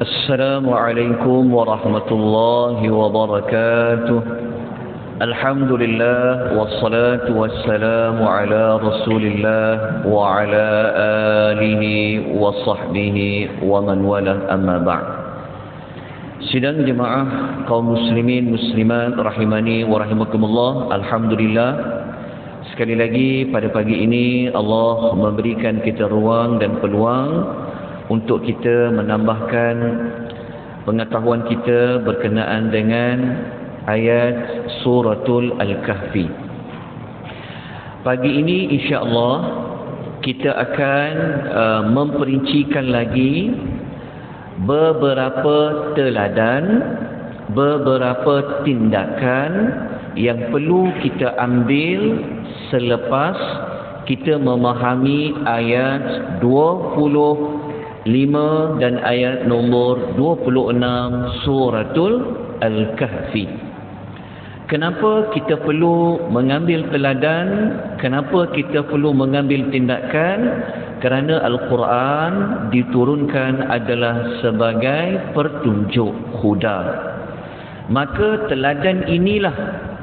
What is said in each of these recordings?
Assalamualaikum warahmatullahi wabarakatuh. Alhamdulillah wassalatu wassalamu ala Rasulillah wa ala alihi wa sahbihi wa man wala, amma ba'd. Sidang jemaah kaum muslimin muslimat rahimani wa rahimakumullah. Alhamdulillah, sekali lagi pada pagi ini Allah memberikan kita ruang dan peluang untuk kita menambahkan pengetahuan kita berkenaan dengan ayat suratul Al-Kahfi. Pagi ini insya-Allah kita akan memperincikan lagi beberapa teladan, beberapa tindakan yang perlu kita ambil selepas kita memahami ayat 25 dan ayat nombor 26 suratul Al-Kahfi. Kenapa kita perlu mengambil teladan? Kenapa kita perlu mengambil tindakan? Kerana Al-Quran diturunkan adalah sebagai pertunjuk huda. Maka teladan inilah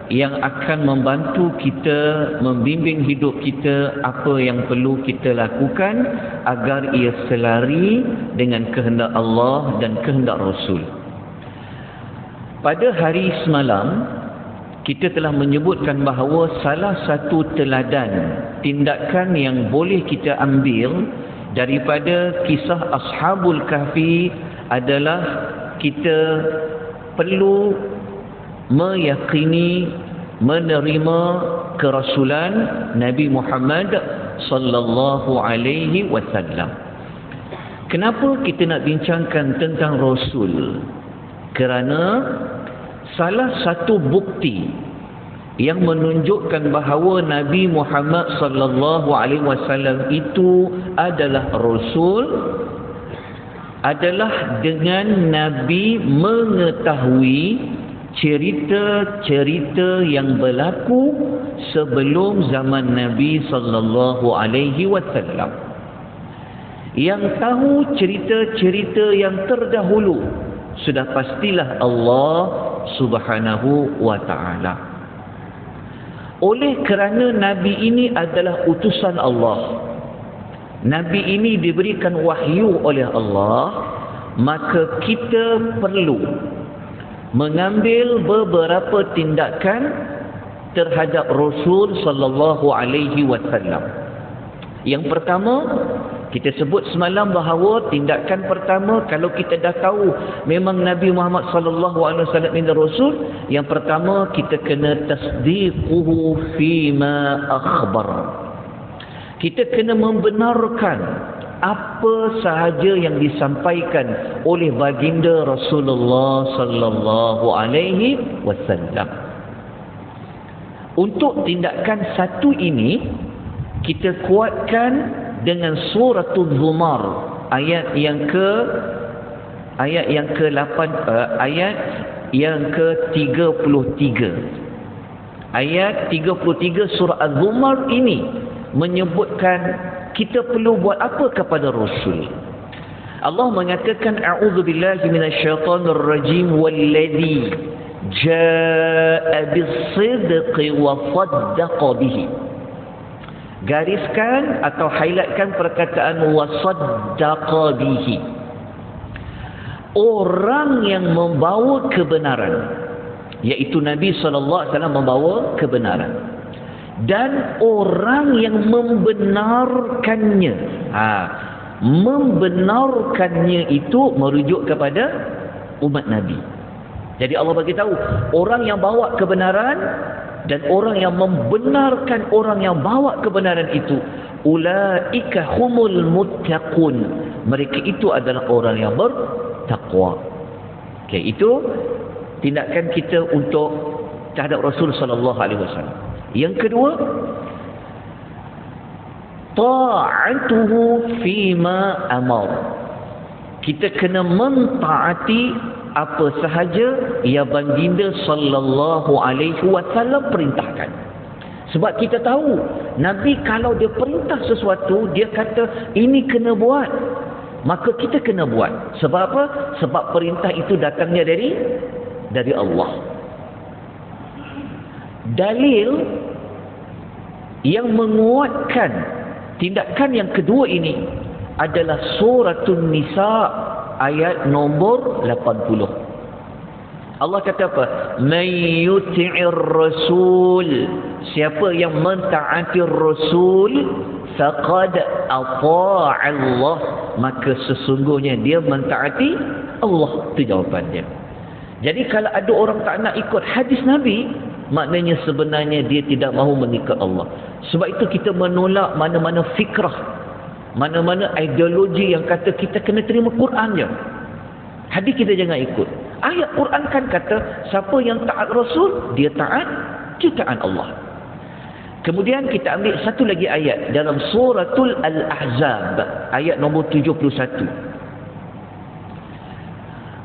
yang akan membantu kita, membimbing hidup kita apa yang perlu kita lakukan agar ia selari dengan kehendak Allah dan kehendak Rasul. Pada hari semalam kita telah menyebutkan bahawa salah satu teladan tindakan yang boleh kita ambil daripada kisah Ashabul Kahfi adalah kita perlu meyakini, menerima kerasulan Nabi Muhammad sallallahu alaihi wasallam. Kenapa kita nak bincangkan tentang Rasul? Kerana salah satu bukti yang menunjukkan bahawa Nabi Muhammad sallallahu alaihi wasallam itu adalah Rasul adalah dengan Nabi mengetahui cerita-cerita yang berlaku sebelum zaman Nabi sallallahu alaihi wasallam. Yang tahu cerita-cerita yang terdahulu sudah pastilah Allah Subhanahu wa taala. Oleh kerana Nabi ini adalah utusan Allah, Nabi ini diberikan wahyu oleh Allah, maka kita perlu mengambil beberapa tindakan terhadap Rasul sallallahu alaihi wasallam. Yang pertama, kita sebut semalam bahawa tindakan pertama kalau kita dah tahu memang Nabi Muhammad sallallahu alaihi wasallam ini Rasul, yang pertama kita kena tasdiquhu fima akhbar. Kita kena membenarkan apa sahaja yang disampaikan oleh baginda Rasulullah sallallahu alaihi wasallam. Untuk tindakan satu ini kita kuatkan dengan suratul Zumar ayat yang ke-8 ayat yang ke-33. Ayat 33 surah Az-Zumar ini menyebutkan kita perlu buat apa kepada Rasul. Allah mengatakan a'udzubillahi minasyaitonir rajim walladzi jaa'a bis-sidqi wa saddaqa bihi. Gariskan atau highlightkan perkataan wa saddaqa bihi. Orang yang membawa kebenaran, iaitu Nabi sallallahu alaihi wasallam membawa kebenaran, dan orang yang membenarkannya. Membenarkannya itu merujuk kepada umat Nabi. Jadi Allah bagi tahu orang yang bawa kebenaran dan orang yang membenarkan orang yang bawa kebenaran itu, ulaika humul muttaqun. Mereka itu adalah orang yang bertakwa. Okey, itu tindakan kita untuk terhadap Rasul sallallahu alaihi wasallam. Yang kedua, ta'atuhu fima amar. Kita kena mentaati apa sahaja yang baginda sallallahu alaihi wasallam perintahkan. Sebab kita tahu Nabi kalau dia perintah sesuatu, dia kata ini kena buat. maka kita kena buat. Sebab apa? Sebab perintah itu datangnya dari Allah. Dalil yang menguatkan tindakan yang kedua ini adalah Suratul Nisa ayat nombor 80. Allah kata apa? Man yuti'ir rasul, siapa yang mentaati rasul, faqad ata'a Allah, maka sesungguhnya dia mentaati Allah. Itu jawapan dia. Jadi kalau ada orang tak nak ikut hadis Nabi, maknanya sebenarnya dia tidak mahu mengikut Allah. Sebab itu kita menolak mana-mana fikrah, mana-mana ideologi yang kata kita kena terima Quran je. Hadis kita jangan ikut. Ayat Quran kan kata siapa yang taat Rasul, dia taat ciptaan Allah. Kemudian kita ambil satu lagi ayat dalam Suratul Al-Ahzab ayat nombor 71.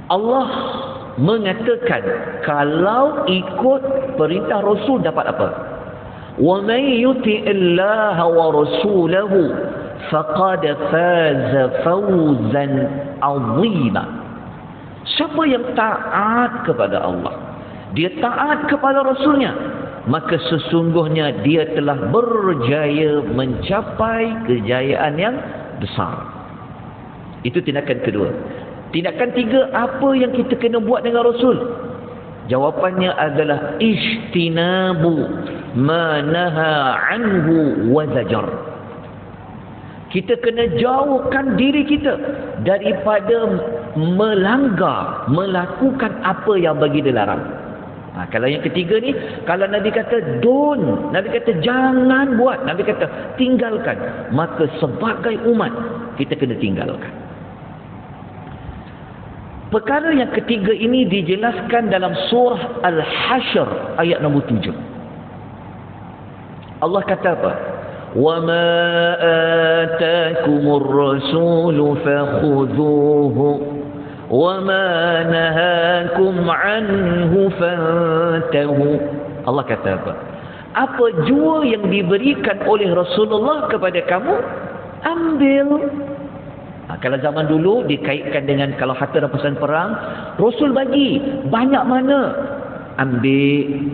Allah mengatakan kalau ikut perintah Rasul dapat apa? Wa may yuti'illaha wa rasulahu faqad faza fawzan 'azima. Siapa yang taat kepada Allah, dia taat kepada Rasulnya, maka sesungguhnya dia telah berjaya mencapai kejayaan yang besar. Itu tindakan kedua. Tindakan tiga, apa yang kita kena buat dengan Rasul? Jawapannya adalah ijtinabu ma naha anhu wa zajar. Kita kena jauhkan diri kita daripada melanggar, melakukan apa yang bagi dilarang. Kalau yang ketiga ni, kalau Nabi kata don't, Nabi kata jangan buat, Nabi kata tinggalkan, maka sebagai umat kita kena tinggalkan. Perkara yang ketiga ini dijelaskan dalam surah Al-Hasyr ayat nombor 7. Allah kata apa? وَمَا آتَاكُمُ الرَّسُولُ فَخُذُوهُ وَمَا نَهَاكُمْ عَنْهُ فَانْتَهُوا. Allah kata apa? Apa jua yang diberikan oleh Rasulullah kepada kamu, ambil. Kalau zaman dulu dikaitkan dengan kalau harta rampasan perang, Rasul bagi banyak mana, ambil.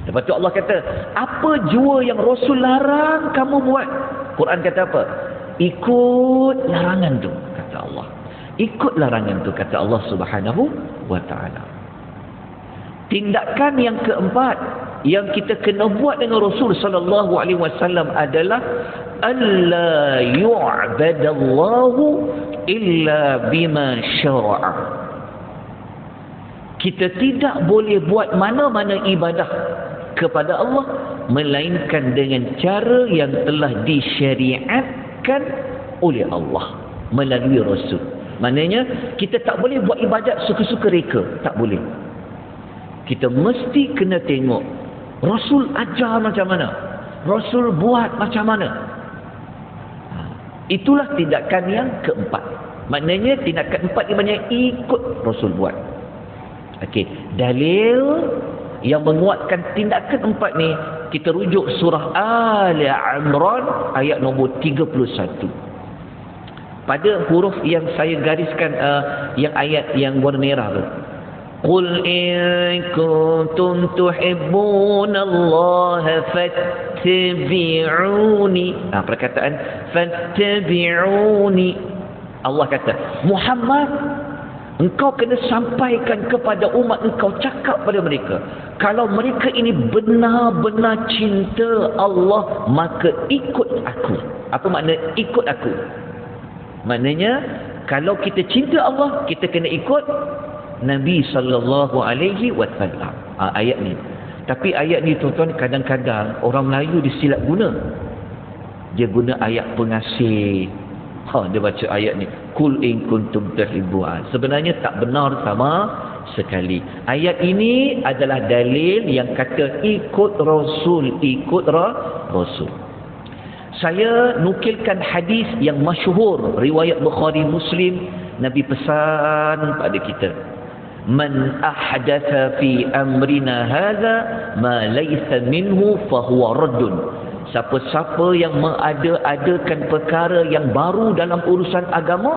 Lepas tu Allah kata, apa jua yang Rasul larang kamu buat, Quran kata apa? Ikut larangan tu, kata Allah. Ikut larangan tu, kata Allah Subhanahu wa ta'ala. Tindakan yang keempat yang kita kena buat dengan Rasul sallallahu alaihi wasallam adalah alla yu'badallahu illa bima syara'a. Kita tidak boleh buat mana-mana ibadah kepada Allah melainkan dengan cara yang telah disyariatkan oleh Allah melalui Rasul. Maknanya kita tak boleh buat ibadat suka-suka reka, tak boleh. Kita mesti kena tengok Rasul ajar macam mana, Rasul buat macam mana. Itulah tindakan yang keempat. Maknanya tindakan keempat ni maknanya ikut Rasul buat. Okey, dalil yang menguatkan tindakan empat ni kita rujuk surah Ali Imran ayat nombor 31. Pada huruf yang saya gariskan, yang ayat yang warna merah tu, qul in kuntum tuhibbunallaha fattabi'uni. Perkataan fattabi'uni, Allah kata Muhammad, engkau kena sampaikan kepada umat engkau, cakap pada mereka, kalau mereka ini benar-benar cinta Allah, maka ikut aku. Apa makna ikut aku? Maknanya kalau kita cinta Allah, kita kena ikut Nabi sallallahu alaihi wasallam. Ayat ni. Tapi ayat ni tuan-tuan, kadang-kadang orang Melayu disilap guna. Dia guna ayat pengasih. Dia baca ayat ni, kul in kuntum tuhibbun. Sebenarnya tak benar sama sekali. Ayat ini adalah dalil yang kata ikut Rasul, ikut Rasul. Saya nukilkan hadis yang masyhur riwayat Bukhari Muslim. Nabi pesan pada kita, man ahdatha fi amrina hadha ma laysa minhu fahuwa raddun. siapa-siapa yang mengada-adakan perkara yang baru dalam urusan agama,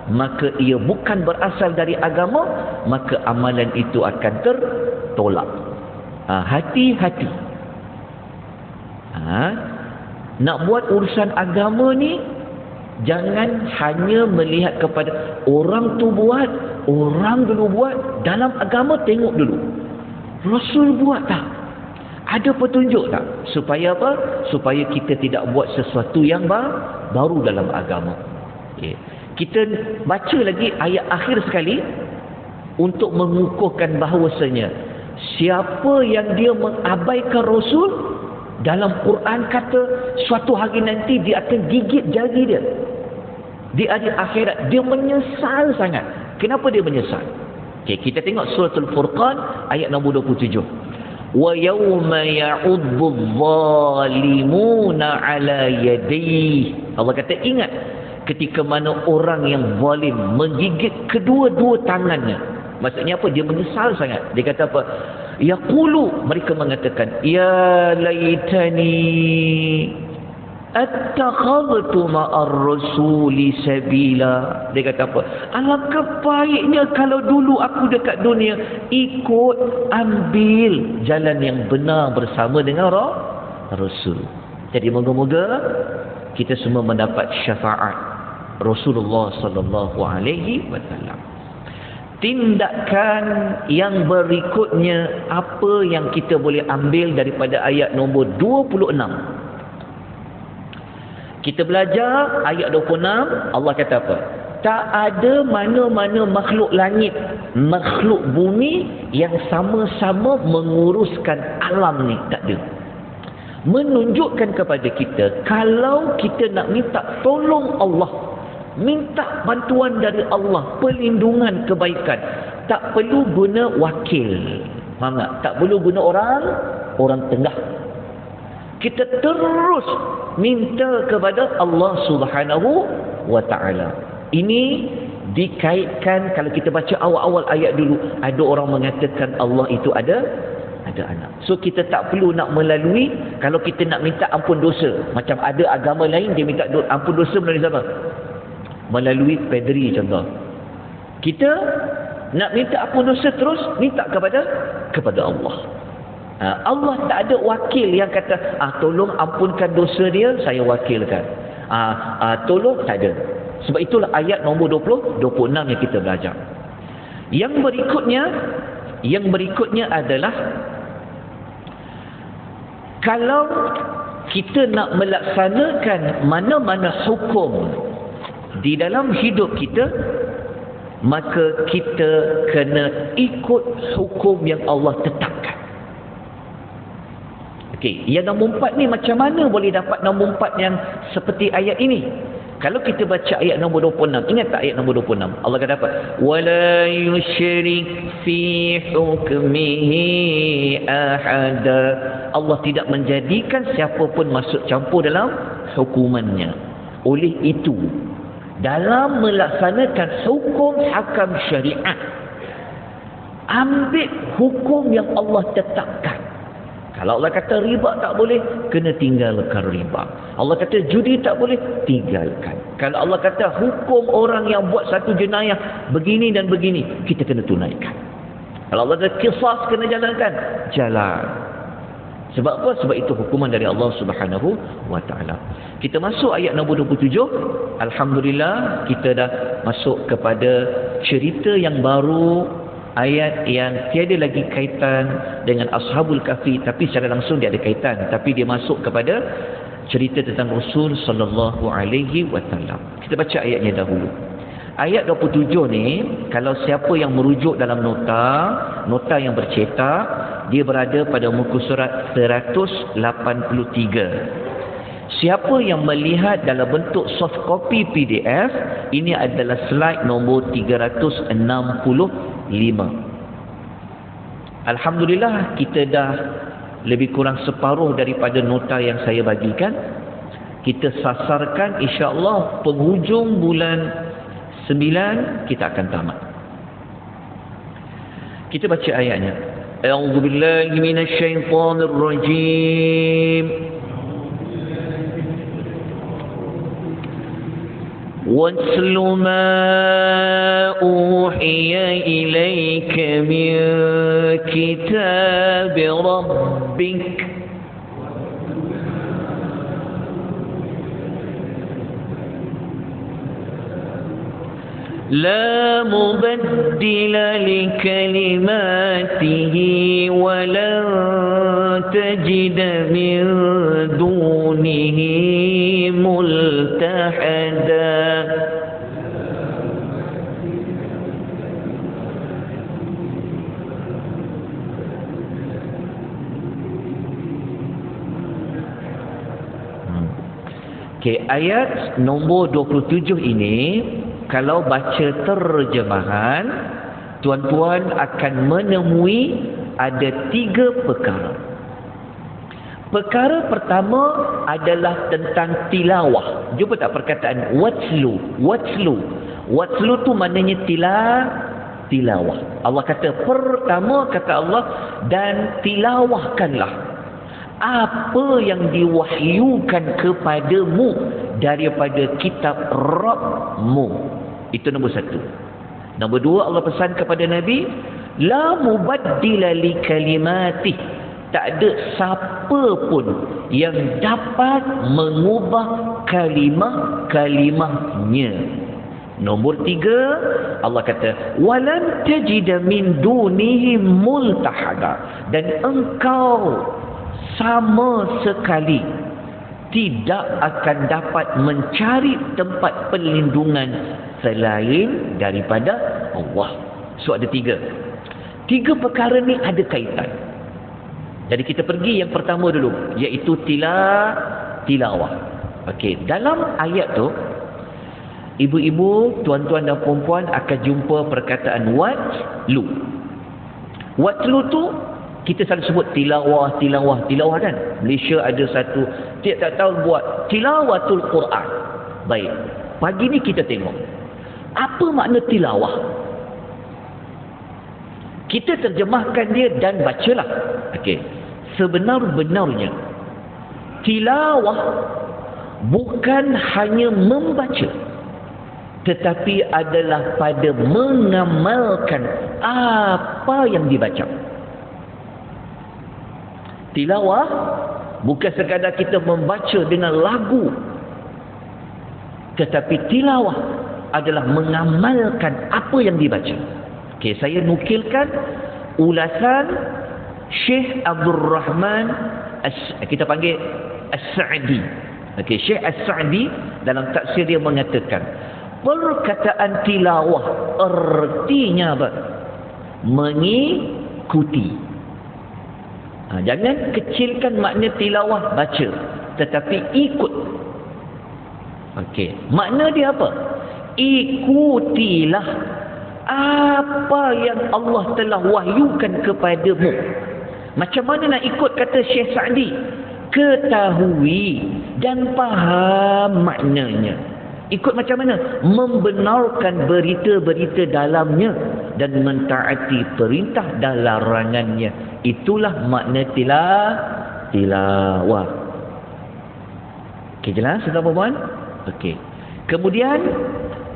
maka ia bukan berasal dari agama, maka amalan itu akan tertolak. Hati-hati. Nak buat urusan agama ni, jangan hanya melihat kepada orang tu buat, orang dulu buat. Dalam agama tengok dulu, Rasul buat tak? Ada petunjuk tak? Supaya apa? Supaya kita tidak buat sesuatu yang baru dalam agama. Kita baca lagi ayat akhir sekali untuk mengukuhkan bahawasanya siapa yang dia mengabaikan Rasul, dalam Quran kata suatu hari nanti dia akan gigit jari dia. Di hari akhirat dia menyesal sangat. Kenapa dia menyesal? Kita tengok suratul Furqan ayat nombor 27. Wa yawma ya'uddu adh-dhalimuna 'ala yadayhi. Allah kata ingat ketika mana orang yang zalim menggigit kedua-dua tangannya. Maksudnya apa? Dia menyesal sangat. Dia kata apa? Yaqulu, mereka mengatakan, ya laitani attakhadhtu ma'ar rasuli sabila. Dia kata apa? Alangkah baiknya kalau dulu aku dekat dunia ikut ambil jalan yang benar bersama dengan Rasul. Jadi moga-moga kita semua mendapat syafaat Rasulullah sallallahu alaihi wasallam. Tindakan yang berikutnya, apa yang kita boleh ambil daripada ayat nombor 26? Kita belajar ayat 26, Allah kata apa? Tak ada mana-mana makhluk langit, makhluk bumi yang sama-sama menguruskan alam ni, tak ada. Menunjukkan kepada kita, kalau kita nak minta tolong Allah, minta bantuan dari Allah, perlindungan kebaikan, tak perlu guna wakil. Faham tak? Tak perlu guna orang tengah. Kita terus minta kepada Allah Subhanahu wa ta'ala. Ini dikaitkan, kalau kita baca awal-awal ayat dulu, ada orang mengatakan Allah itu ada anak. So kita tak perlu nak melalui, kalau kita nak minta ampun dosa, macam ada agama lain dia minta ampun dosa melalui siapa? Melalui padri contoh. Kita nak minta ampun dosa terus minta kepada Allah. Allah tak ada wakil yang kata tolong ampunkan dosa dia, saya wakilkan. Tolong, tak ada. Sebab itulah ayat nombor 26 yang kita belajar. Yang berikutnya adalah kalau kita nak melaksanakan mana-mana hukum di dalam hidup kita, maka kita kena ikut hukum yang Allah tetapkan. Okey, yang nombor 4 ni macam mana boleh dapat nombor 4 yang seperti ayat ini? Kalau kita baca ayat nombor 26, ingat tak ayat nombor 26? Allah kata apa? Wala yusyrik fi hukmihi ahada. Allah tidak menjadikan siapa pun masuk campur dalam hukumannya. Oleh itu, dalam melaksanakan hukum hakam syariat, ambil hukum yang Allah tetapkan. Kalau Allah kata riba tak boleh, kena tinggalkan riba. Allah kata judi tak boleh, tinggalkan. Kalau Allah kata hukum orang yang buat satu jenayah begini dan begini, kita kena tunaikan. Kalau Allah kata qisas kena jalankan, jalan. Sebab apa? Sebab itu hukuman dari Allah Subhanahu wa ta'ala. Kita masuk ayat nombor 27. Alhamdulillah, kita dah masuk kepada cerita yang baru, ayat yang tiada lagi kaitan dengan Ashabul Kahfi, tapi secara langsung dia ada kaitan, tapi dia masuk kepada cerita tentang Rasul sallallahu alaihi wasallam. Kita baca ayatnya dahulu. Ayat 27 ni, kalau siapa yang merujuk dalam nota yang bercetak, dia berada pada muka surat 183. Siapa yang melihat dalam bentuk soft copy PDF, ini adalah slide nombor 365. Alhamdulillah, kita dah lebih kurang separuh daripada nota yang saya bagikan. Kita sasarkan insya-Allah penghujung bulan 9 kita akan tamat. Kita baca ayatnya. A'udzubillahi minasyaitonirrajim. وَاتْلُ مَا أُوحِيَ إِلَيْكَ مِنْ كِتَابِ رَبِّكَ لا مبدل لكلماته ولن تجد من دونه ملتحدا. Okay, ayat nombor 27 ini kalau baca terjemahan, tuan-tuan akan menemui ada 3 perkara. Perkara pertama adalah tentang tilawah. Jumpa tak perkataan watlu? Watlu tu maknanya tilawah. Allah kata pertama, kata Allah, dan tilawahkanlah apa yang diwahyukan kepadamu daripada kitab Rabbmu. Itu nombor 1. Nombor 2, Allah pesan kepada Nabi, la mubaddila li kalimati. Tak ada siapa pun yang dapat mengubah kalimah-kalimahnya. Nombor 3, Allah kata, walan tajida min dunihi multahada. Dan engkau sama sekali tidak akan dapat mencari tempat perlindungan selain daripada Allah. So ada 3 perkara ni ada kaitan. Jadi kita pergi yang pertama dulu, iaitu tilawah. Okey, dalam ayat tu ibu-ibu, tuan-tuan dan puan-puan akan jumpa perkataan watlu. Watlu tu kita selalu sebut tilawah kan. Malaysia ada satu, tak tahu buat tilawatul Quran. Baik, pagi ni kita tengok apa makna tilawah. Kita terjemahkan dia dan bacalah. Okey, sebenar-benarnya tilawah bukan hanya membaca, tetapi adalah pada mengamalkan apa yang dibaca. Tilawah bukan sekadar kita membaca dengan lagu, tetapi tilawah adalah mengamalkan apa yang dibaca. Okey, saya nukilkan ulasan Syekh Abdul Rahman kita panggil As-Sa'di. Okey, Syekh As-Sa'di dalam tafsir dia mengatakan, perkataan tilawah artinya apa? Mengikuti. Jangan kecilkan makna tilawah baca, tetapi ikut. Okey, makna dia apa? Ikutilah apa yang Allah telah wahyukan kepadamu. Macam mana nak ikut, kata Syekh Sa'di? Ketahui dan faham maknanya. Ikut macam mana? Membenarkan berita-berita dalamnya dan mentaati perintah dan larangannya. Itulah makna tilawah. Okey, jelas tuan-tuan? Okey. Kemudian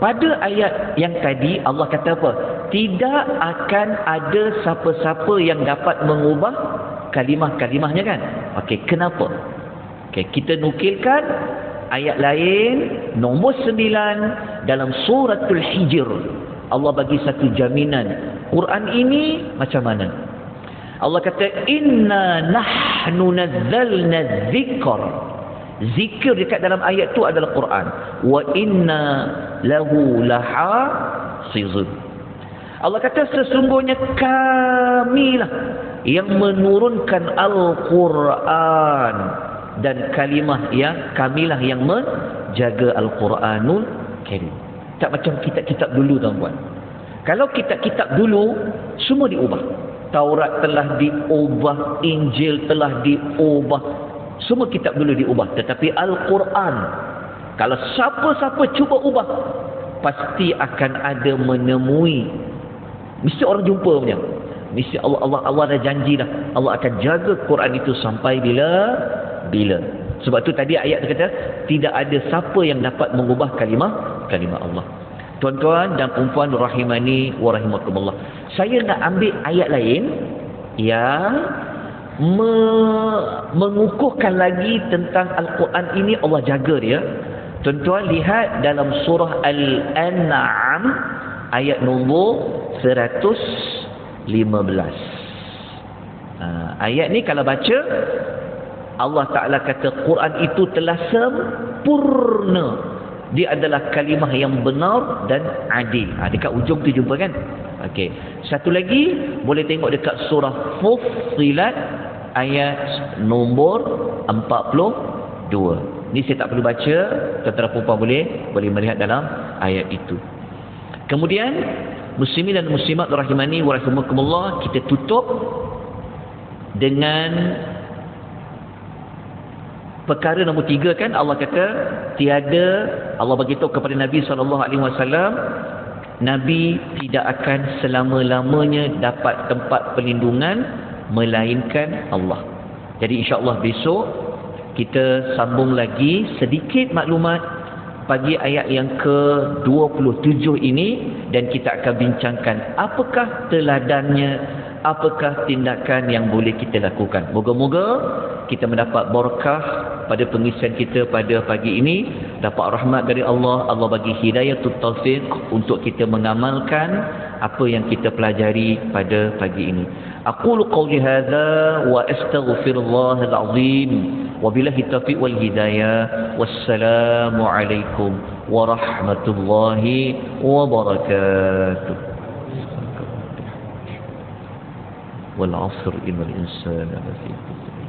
pada ayat yang tadi Allah kata apa? Tidak akan ada siapa-siapa yang dapat mengubah kalimah-kalimahnya kan? Okey, kenapa? Okey, kita nukilkan ayat lain nombor 9 dalam suratul Hijr. Allah bagi satu jaminan. Quran ini macam mana? Allah kata, inna nahnu nazzalna dzikr. Zikir dekat dalam ayat tu adalah Quran. Wa inna lahu lahafizun. Allah kata sesungguhnya kamilah yang menurunkan Al-Quran, dan kamilah yang menjaga Al-Quranul Karim. Tak macam kitab-kitab dulu tuan-tuan. Kalau kitab-kitab dulu semua diubah. Taurat telah diubah, Injil telah diubah, semua kitab dulu diubah. Tetapi Al-Quran, kalau siapa-siapa cuba ubah, pasti akan ada menemui. Mesti orang jumpa punya. Mesti Allah dah janji dah. Allah akan jaga Quran itu sampai bila. Sebab tu tadi ayat kata tidak ada siapa yang dapat mengubah kalimat Allah. Tuan-tuan dan puan-puan rahimani wa rahimakumullah. Saya nak ambil ayat lain yang mengukuhkan lagi tentang Al-Quran ini. Allah jaga dia. Tuan-tuan lihat dalam surah Al-An'am ayat nombor 115. Ayat ni kalau baca, Allah Ta'ala kata Quran itu telah sempurna. Dia adalah kalimah yang benar dan adil. Dekat ujung tu jumpa kan? Okey. Satu lagi boleh tengok dekat surah Fussilat ayat nombor 42. Ni saya tak perlu baca, tuan-tuan perempuan boleh melihat dalam ayat itu. Kemudian muslimin dan muslimat rahimani wa rahimakumullah, kita tutup dengan perkara nombor 3 kan. Allah kata tiada, Allah beritahu kepada Nabi SAW, Nabi tidak akan selama-lamanya dapat tempat perlindungan melainkan Allah. Jadi insya-Allah besok kita sambung lagi sedikit maklumat pagi ayat yang ke-27 ini, dan kita akan bincangkan apakah teladannya, apakah tindakan yang boleh kita lakukan. Moga-moga kita mendapat barakah pada pengisian kita pada pagi ini, dapat rahmat dari Allah. Allah bagi hidayatul taufiq untuk kita mengamalkan apa yang kita pelajari pada pagi ini. Aqulu qawli hadza wa astaghfirullahal azim wa billahi taufiq wal hidayah. Wassalamu alaikum warahmatullahi wabarakatuh. Wal 'asr innal insana lafi khusr.